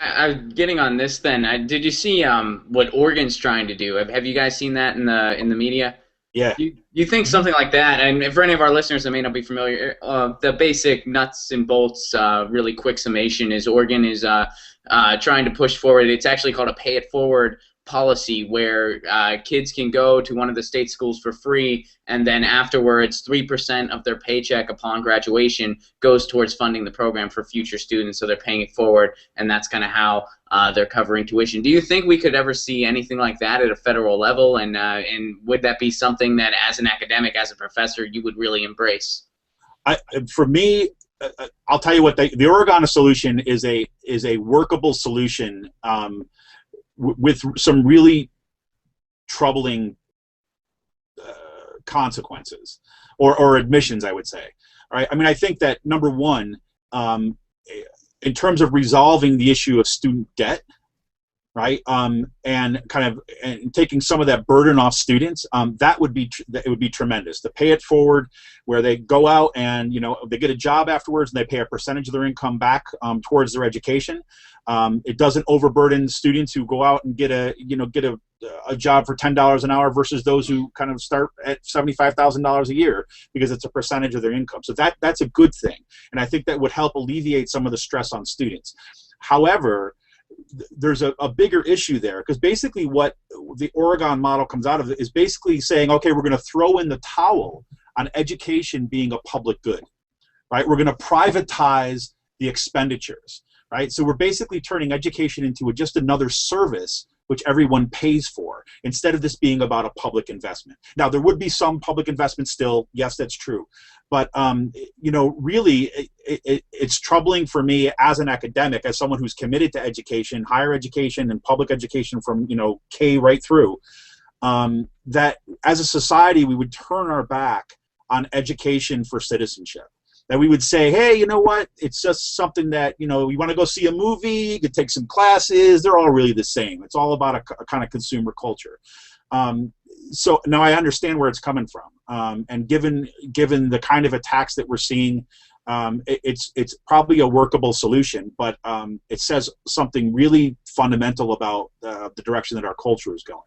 I'm getting on this then. Did you see what Oregon's trying to do? Have you guys seen that in the media? Yeah. You think Mhm. something like that, and for any of our listeners that may not be familiar, the basic nuts and bolts, really quick summation is Oregon is trying to push forward. It's actually called a pay it forward policy where kids can go to one of the state schools for free, and then afterwards, 3% of their paycheck upon graduation goes towards funding the program for future students. So they're paying it forward, and that's kind of how they're covering tuition. Do you think we could ever see anything like that at a federal level? And would that be something that, as an academic, as a professor, you would really embrace? I, for me, I'll tell you what the Oregon solution is a workable solution with some really troubling consequences or admissions, I would say. All right. I mean, I think that number one, um, in terms of resolving the issue of student debt, right? And kind of and taking some of that burden off students, that would be tremendous. To pay it forward, where they go out and they get a job afterwards, and they pay a percentage of their income back towards their education. It doesn't overburden students who go out and get a job for $10 an hour versus those who kind of start at $75,000 a year because it's a percentage of their income. So that's a good thing, and I think that would help alleviate some of the stress on students. However, there's a bigger issue there because basically what the Oregon model comes out of is basically saying, okay, we're going to throw in the towel on education being a public good, right? We're going to privatize the expenditures, right? So we're basically turning education into just another service which everyone pays for, instead of this being about a public investment. Now, there would be some public investment still. Yes, that's true. But, really, it's troubling for me as an academic, as someone who's committed to education, higher education and public education from, K right through, that as a society, we would turn our back on education for citizenship. That we would say, hey, you know what? It's just something that, you want to go see a movie, you could take some classes, they're all really the same. It's all about a kind of consumer culture. So now I understand where it's coming from. And given the kind of attacks that we're seeing, it's probably a workable solution, but it says something really fundamental about the direction that our culture is going.